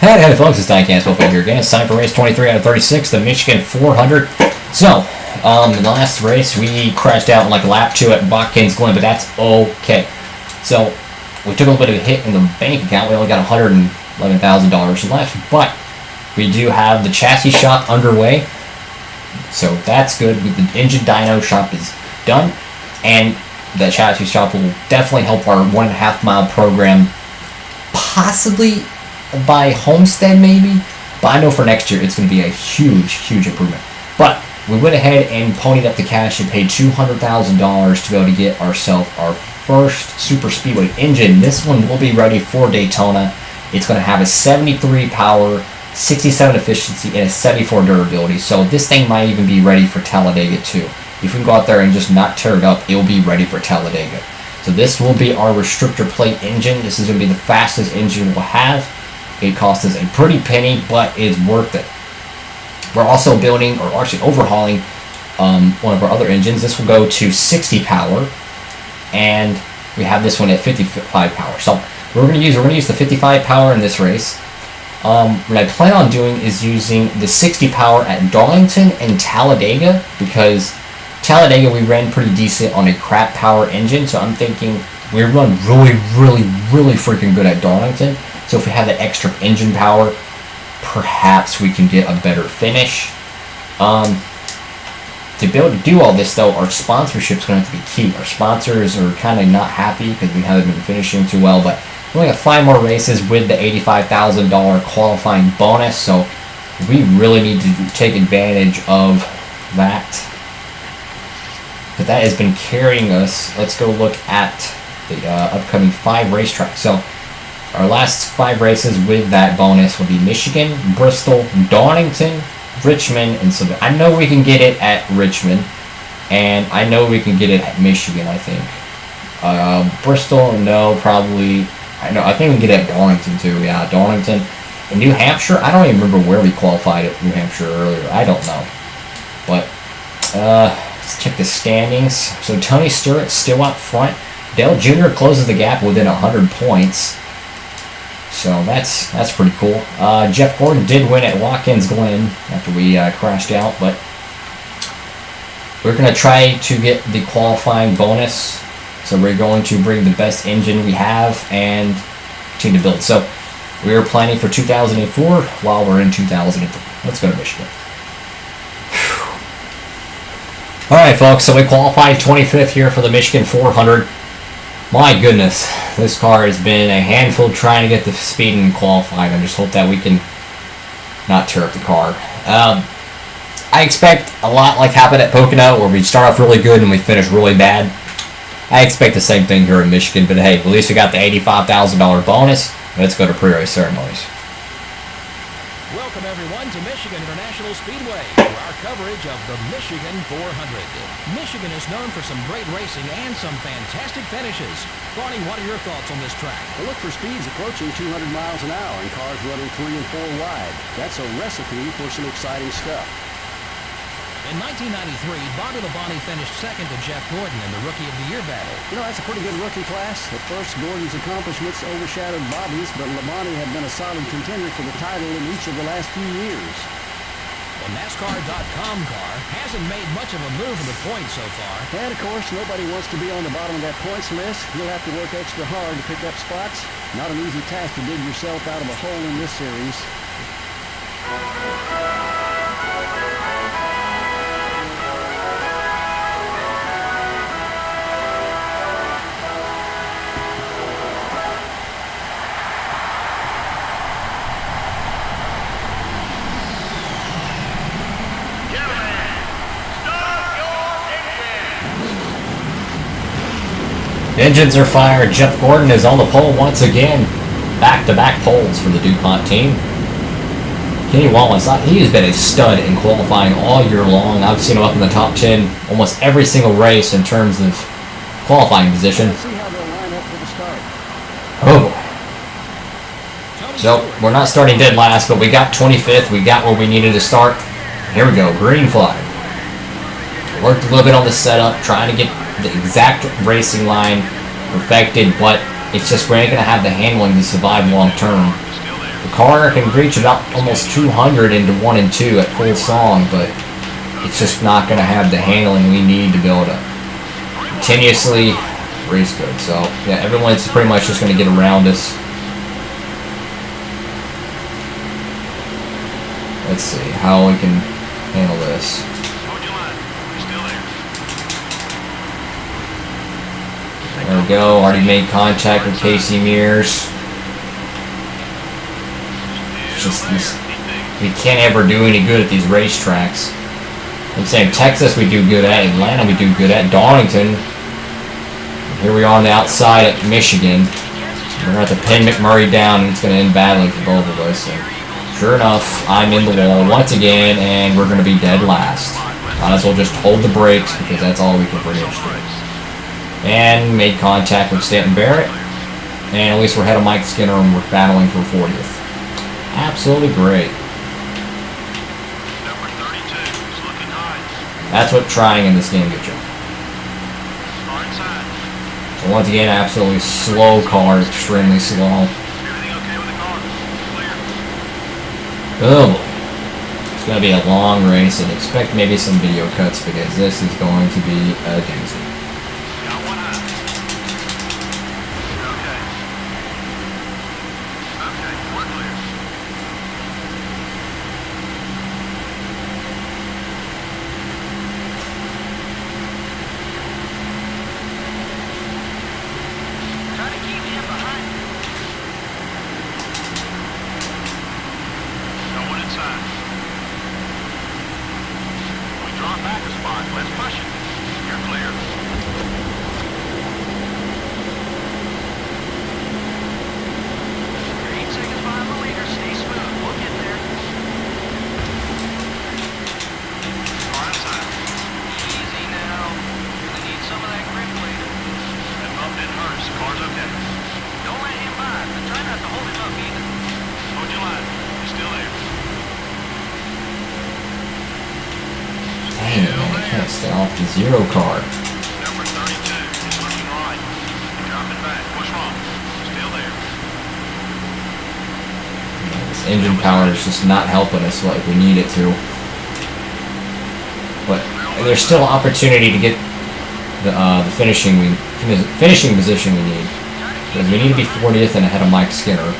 Hey folks, it's Diecast here again. It's time for race 23 out of 36, the Michigan 400. So, in the last race, we crashed out in like lap 2 at Watkins Glen, but that's okay. So, we took a little bit of a hit in the bank account. We only got $111,000 left, but we do have the chassis shop underway. So, that's good. The engine dyno shop is done, and the chassis shop will definitely help our 1.5 mile program, possibly by Homestead maybe, but I know for next year it's going to be a huge improvement. But we went ahead and ponied up the cash and paid $200,000 to be able to get ourselves our first super speedway engine. This one will be ready for Daytona. It's going to have a 73 power, 67 efficiency, and a 74 durability, so this thing might even be ready for Talladega too. If we can go out there and just not tear it up, it'll be ready for Talladega. So this will be our restrictor plate engine. This is going to be the fastest engine we'll have. It costs us a pretty penny, but it's worth it. We're also building, or actually overhauling, one of our other engines. This will go to 60 power, and we have this one at 55 power. So we're going to use the 55 power in this race. What I plan on doing is using the 60 power at Darlington and Talladega, because Talladega we ran pretty decent on a crap power engine. So I'm thinking we run really freaking good at Darlington. So if we have that extra engine power, perhaps we can get a better finish. To be able to do all this though, our sponsorship's going to have to be key. Our sponsors are kind of not happy because we haven't been finishing too well, but we only got 5 more races with the $85,000 qualifying bonus, so we really need to take advantage of that. But that has been carrying us. Let's go look at the upcoming 5 racetracks. So our last 5 races with that bonus will be Michigan, Bristol, Darlington, Richmond, and so I know we can get it at Richmond, and I know we can get it at Michigan, I think. Bristol, no, probably. I think we can get it at Darlington too. Yeah, Darlington. And New Hampshire, I don't even remember where we qualified at New Hampshire earlier. I don't know. But let's check the standings. So Tony Stewart's still up front. Dale Jr. closes the gap within 100 points. So that's pretty cool. Jeff Gordon did win at Watkins Glen after we crashed out, but we're going to try to get the qualifying bonus. So we're going to bring the best engine we have and continue to build. So we are planning for 2004 while we're in 2003. Let's go to Michigan. Alright folks, so we qualified 25th here for the Michigan 400. My goodness, this car has been a handful trying to get the speed and qualifying. I just hope that we can not tear up the car. I expect a lot like happened at Pocono, where we start off really good and we finish really bad. I expect the same thing here in Michigan, but hey, at least we got the $85,000 bonus. Let's go to pre-race ceremonies. Welcome everyone to Michigan International Speedway for our coverage of the Michigan 400. Michigan is known for some great racing and some fantastic finishes. Barney, what are your thoughts on this track? Well, look for speeds approaching 200 miles an hour and cars running 3 and 4 wide. That's a recipe for some exciting stuff. In 1993, Bobby Labonte finished second to Jeff Gordon in the Rookie of the Year battle. You know, that's a pretty good rookie class. At first, Gordon's accomplishments overshadowed Bobby's, but Labonte had been a solid contender for the title in each of the last few years. The Nascar.com car hasn't made much of a move in the points so far. And, of course, nobody wants to be on the bottom of that points list. You'll have to work extra hard to pick up spots. Not an easy task to dig yourself out of a hole in this series. Engines are fired. Jeff Gordon is on the pole once again. Back-to-back poles for the DuPont team. Kenny Wallace, he has been a stud in qualifying all year long. I've seen him up in the top 10 almost every single race in terms of qualifying position. Oh boy. So, we're not starting dead last, but we got 25th. We got where we needed to start. Here we go, green flag. Worked a little bit on the setup, trying to get the exact racing line perfected, but it's just we ain't going to have the handling to survive long term. The car can reach about almost 200 into 1 and 2 at full song, but it's just not going to have the handling we need to be able to continuously race good. So yeah, everyone's pretty much just going to get around us. Let's see how we can handle this. There we go. Already made contact with Casey Mears. It's just this, we can't ever do any good at these racetracks. I'm saying Texas we do good at, Atlanta we do good at, Darlington. Here we are on the outside at Michigan. We're going to have to pin McMurray down, and it's going to end badly for both of us. And sure enough, I'm in the wall once again, and we're going to be dead last. Might as well just hold the brakes, because that's all we can pretty much do. And made contact with Stanton Barrett. And at least we're ahead of Mike Skinner, and we're battling for 40th. Absolutely great. That's what trying in this game gets you. So once again, absolutely slow car, extremely slow. Oh, it's going to be a long race, and expect maybe some video cuts because this is going to be a doozy. Stay off the zero car. Number 32 is looking right. Dropping back. What's wrong? Still there. This engine power is just not helping us like we need it to. But there's still opportunity to get the finishing position we need. Because we need to be 40th and ahead of Mike Skinner.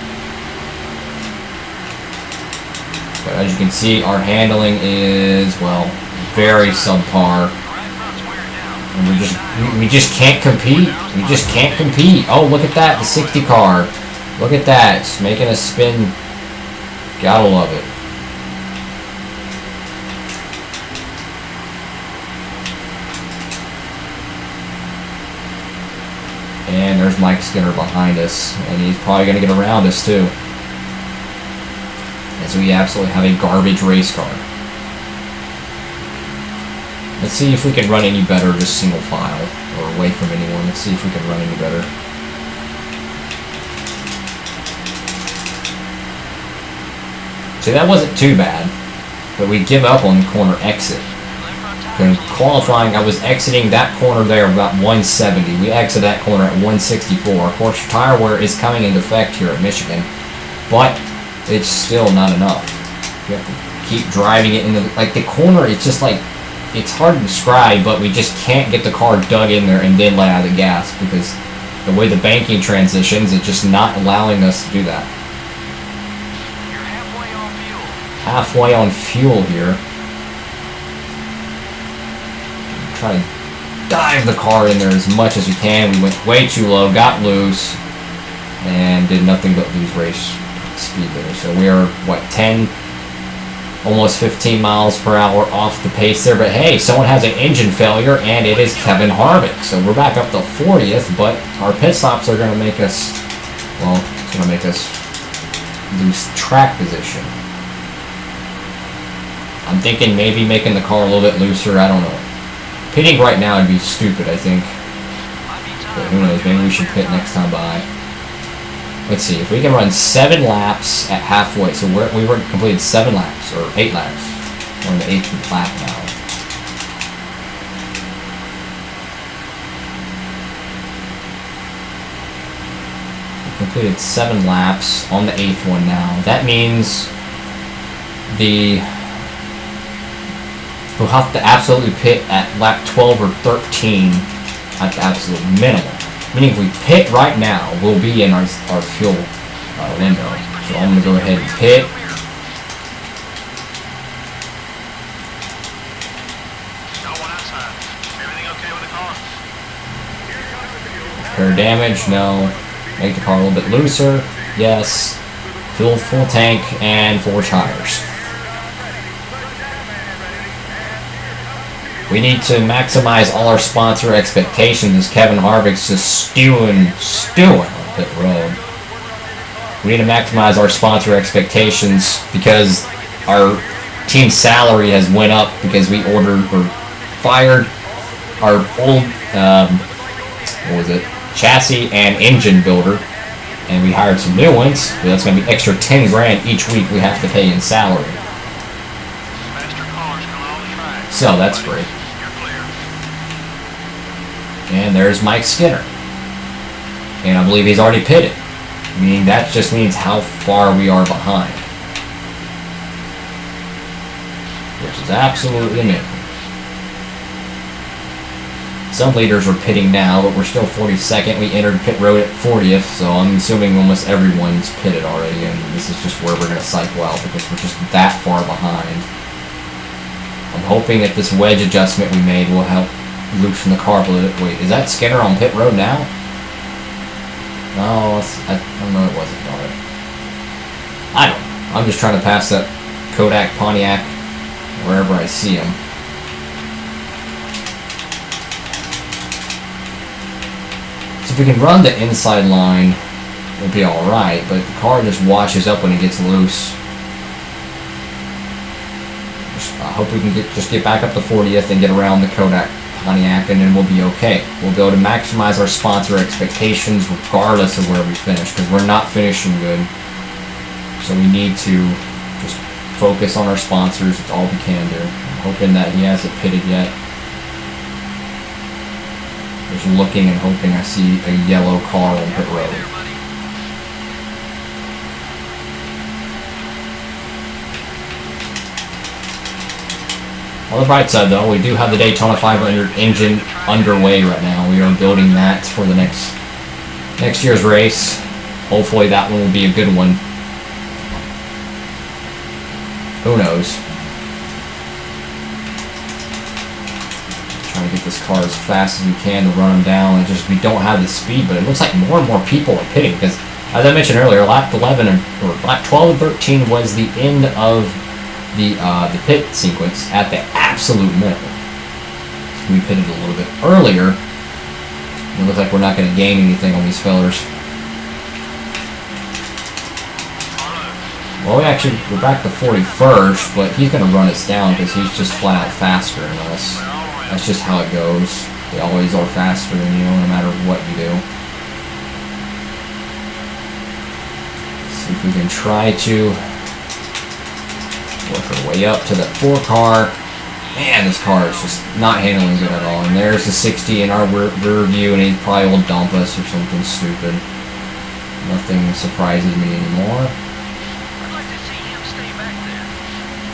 But as you can see, our handling is, well, very subpar. And we just can't compete. We just can't compete. Oh, look at that, the 60 car. Look at that, it's making us spin. Gotta love it. And there's Mike Skinner behind us, and he's probably gonna get around us too. As we absolutely have a garbage race car. Let's see if we can run any better just single file, or away from anyone. Let's see if we can run any better. See, that wasn't too bad, but we give up on corner exit. In qualifying, I was exiting that corner there about 170. We exit that corner at 164. Of course, tire wear is coming into effect here at Michigan, but it's still not enough. You have to keep driving it into like the corner. It's just like, it's hard to describe, but we just can't get the car dug in there and then let out the gas because the way the banking transitions, it's just not allowing us to do that. You're halfway on fuel. Halfway on fuel here. Try to dive the car in there as much as we can. We went way too low, got loose, and did nothing but lose race speed there. So we are, what, 10, almost 15 miles per hour off the pace there. But hey, someone has an engine failure, and it is Kevin Harvick. So we're back up to 40th, but our pit stops are going to make us, well, it's going to make us lose track position. I'm thinking maybe making the car a little bit looser, I don't know. Pitting right now would be stupid, I think. But who knows, maybe we should pit next time by. Let's see, if we can run 7 laps at halfway, so we were completed 7 laps, or 8 laps. We're on the 8th lap now. completed 7 laps on the 8th one now. That means we'll have to absolutely pit at lap 12 or 13 at the absolute minimum. Meaning if we pit right now, we'll be in our fuel window. So I'm going to go ahead and pit. Repair damage, no. Make the car a little bit looser, yes. Full tank and 4 tires. We need to maximize all our sponsor expectations as Kevin Harvick's just stewing on pit road. We need to maximize our sponsor expectations because our team salary has went up because we fired our old chassis and engine builder, and we hired some new ones. So that's going to be extra 10 grand each week we have to pay in salary. So that's great. And there's Mike Skinner, and I believe he's already pitted. Meaning that just means how far we are behind, which is absolutely amazing. Some leaders are pitting now, but we're still 42nd. We entered pit road at 40th, so I'm assuming almost everyone's pitted already, and this is just where we're going to cycle out because we're just that far behind. I'm hoping that this wedge adjustment we made will help loosen the car a little bit. Wait, is that Skinner on pit road now? No, I don't know, it wasn't. Darn it. I don't know. I'm just trying to pass that Kodak Pontiac wherever I see him. So if we can run the inside line, we'll be alright, but the car just washes up when it gets loose. I hope we can just get back up to 40th and get around the Kodak Pontiac, and then we'll be okay. We'll be able to maximize our sponsor expectations regardless of where we finish, because we're not finishing good. So we need to just focus on our sponsors. It's all we can do. I'm hoping that he hasn't pitted yet. Just looking and hoping I see a yellow car on pit road. On the bright side, though, we do have the Daytona 500 engine underway right now. We are building that for the next year's race. Hopefully that one will be a good one. Who knows? Trying to get this car as fast as we can to run them down. We don't have the speed, but it looks like more and more people are pitting because, as I mentioned earlier, lap 11 or lap 12 and 13 was the end of the pit sequence at the absolute minimum. We pitted a little bit earlier. It looks like we're not going to gain anything on these fellers. Well, we're back to 41st, but he's going to run us down because he's just flat out faster than us. That's just how it goes. They always are faster than you, no matter what you do. See if we can try to work our way up to that 4 car. Man, this car is just not handling good at all. And there's the 60 in our rear view, and he probably will dump us or something stupid. Nothing surprises me anymore. I'd like to see him stay back there.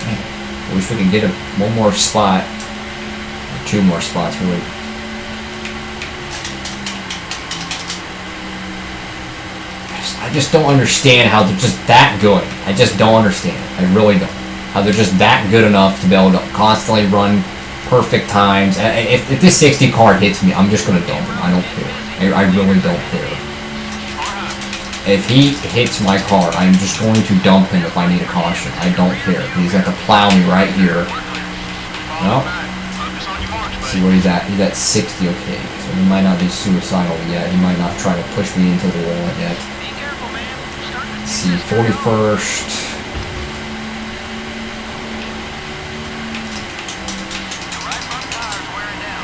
I wish we could get one more spot. Or 2 more spots, really. I just don't understand how they're just that good. I just don't understand it. I really don't. How they're just that good enough to be able to constantly run perfect times. If this 60 car hits me, I'm just going to dump him. I don't care. I really don't care. If he hits my car, I'm just going to dump him if I need a caution. I don't care. He's got to plow me right here. Well, see where he's at. He's at 60, okay. So he might not be suicidal yet. He might not try to push me into the wall yet. Let's see, 41st.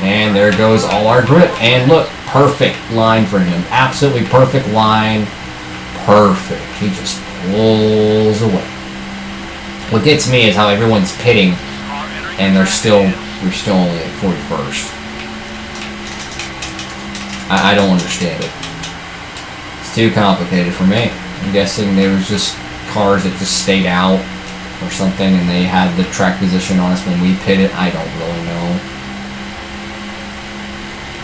And there goes all our grip. And look, perfect line for him. Absolutely perfect line. Perfect. He just pulls away. What gets me is how everyone's pitting, and we're still only at 41st. I don't understand it. too complicated for me. I'm guessing there was just cars that just stayed out or something, and they had the track position on us when we pitted. I don't really know.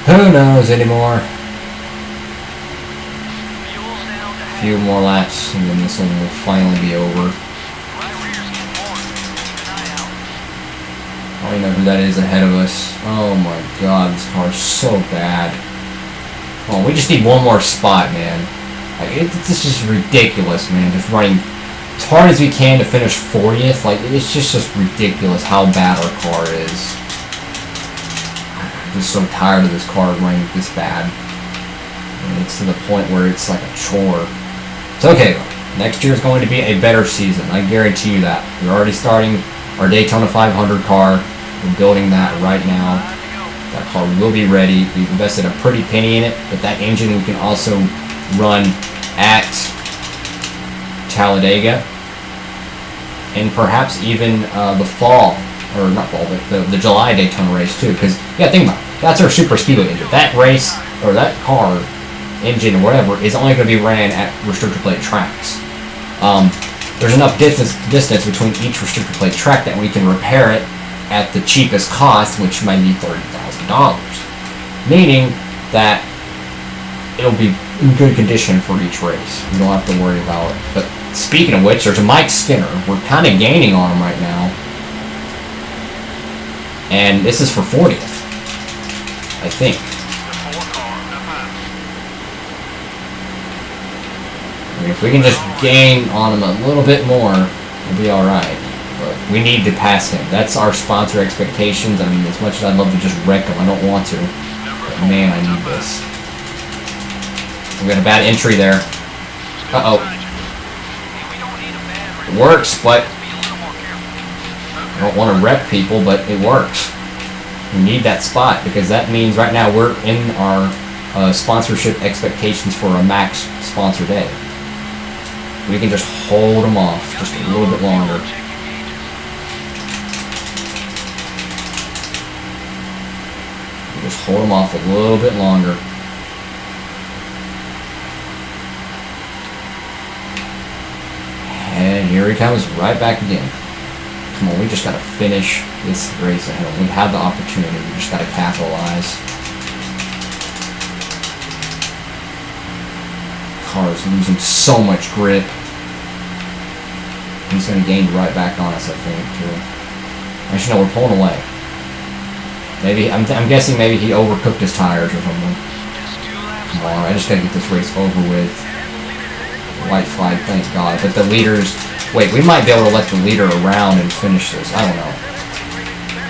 Who knows anymore? Fuel's down to A few more laps, and then this one will finally be over. right rear's getting warm. Keep an eye out. I don't even know who that is ahead of us. Oh my god, this car's so bad. Oh, we just need one more spot, man. Like, this is ridiculous, man. Just running as hard as we can to finish 40th. Like, it's just ridiculous how bad our car is. I'm just so tired of this car running this bad. And it's to the point where it's like a chore. It's okay, though. Next year is going to be a better season. I guarantee you that. We're already starting our Daytona 500 car. We're building that right now. That car will be ready. We've invested a pretty penny in it, but that engine we can also run at Talladega and perhaps even the fall, or not fall, but the July Daytona race too. Because yeah, think about it. That's our super speedway engine. That race or that car engine or whatever is only going to be ran at restrictor plate tracks. There's enough distance between each restrictor plate track that we can repair it at the cheapest cost, which might be $30,000. Meaning that it'll be in good condition for each race. You don't have to worry about it. But speaking of which, there's a Mike Skinner. We're kind of gaining on him right now. And this is for 40th, I think. I mean, if we can just gain on him a little bit more, we'll be alright. But we need to pass him. That's our sponsor expectations. I mean, as much as I'd love to just wreck him, I don't want to. But man, I need this. We got a bad entry there. Uh-oh. It works, but I don't want to wreck people, but it works. We need that spot because that means right now we're in our sponsorship expectations for a max sponsor day. We can just hold them off just a little bit longer. Just hold them off a little bit longer. And here he comes right back again. Come on, we just gotta finish this race ahead of him. We have the opportunity, we just gotta capitalize. Car is losing so much grip. He's gonna gain right back on us, I think, too. Actually, no, we're pulling away. Maybe, I'm guessing maybe he overcooked his tires or something. Come on, I just gotta get this race over with. White flag, thank God. But the leaders, wait, we might be able to let the leader around and finish this. I don't know.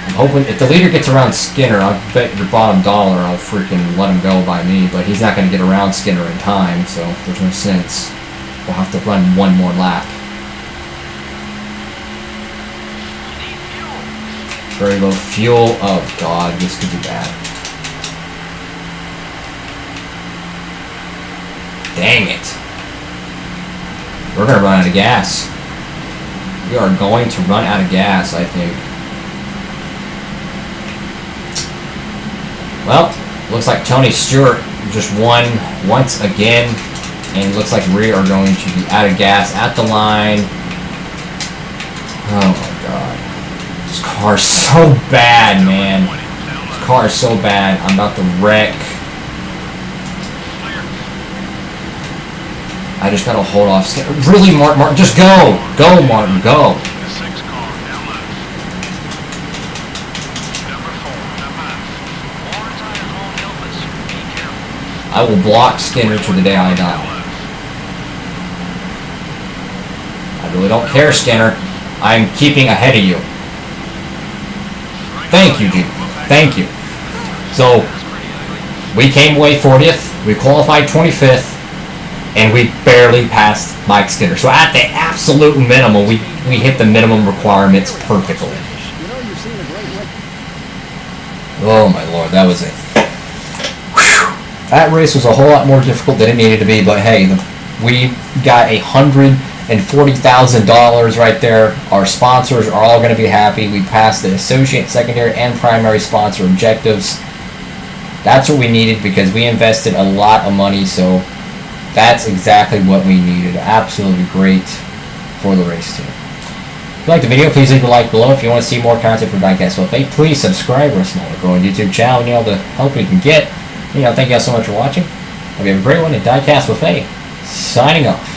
I'm hoping, if the leader gets around Skinner, I'll bet your bottom dollar I'll freaking let him go by me. But he's not gonna get around Skinner in time, so there's no sense. We'll have to run one more lap. Very low fuel. Oh God, this could be bad. Dang it. We're gonna run out of gas. We are going to run out of gas, I think. Well, looks like Tony Stewart just won once again, and looks like we are going to be out of gas at the line. Oh my God. This car is so bad, man. This car is so bad. I'm about to wreck. I just gotta hold off. Really, Martin, just go! Go, Martin, go! I will block Skinner to the day I die. I really don't care, Skinner. I'm keeping ahead of you. Thank you, Jim. Thank you. So, we came away 40th. We qualified 25th. And we barely passed Mike Skinner. So at the absolute minimum, we hit the minimum requirements perfectly. Oh my Lord, that was it. Whew. That race was a whole lot more difficult than it needed to be, but hey, we got $140,000 right there. Our sponsors are all going to be happy. We passed the associate, secondary, and primary sponsor objectives. That's what we needed because we invested a lot of money, so That's exactly what we needed. Absolutely great for the race team. If you like the video, please leave a like below. If you want to see more content from Diecast with A, please subscribe. We're a smaller growing YouTube channel. You know, the help we can get. Thank you guys so much for watching. Hope you have a great one. And Diecast with A, signing off.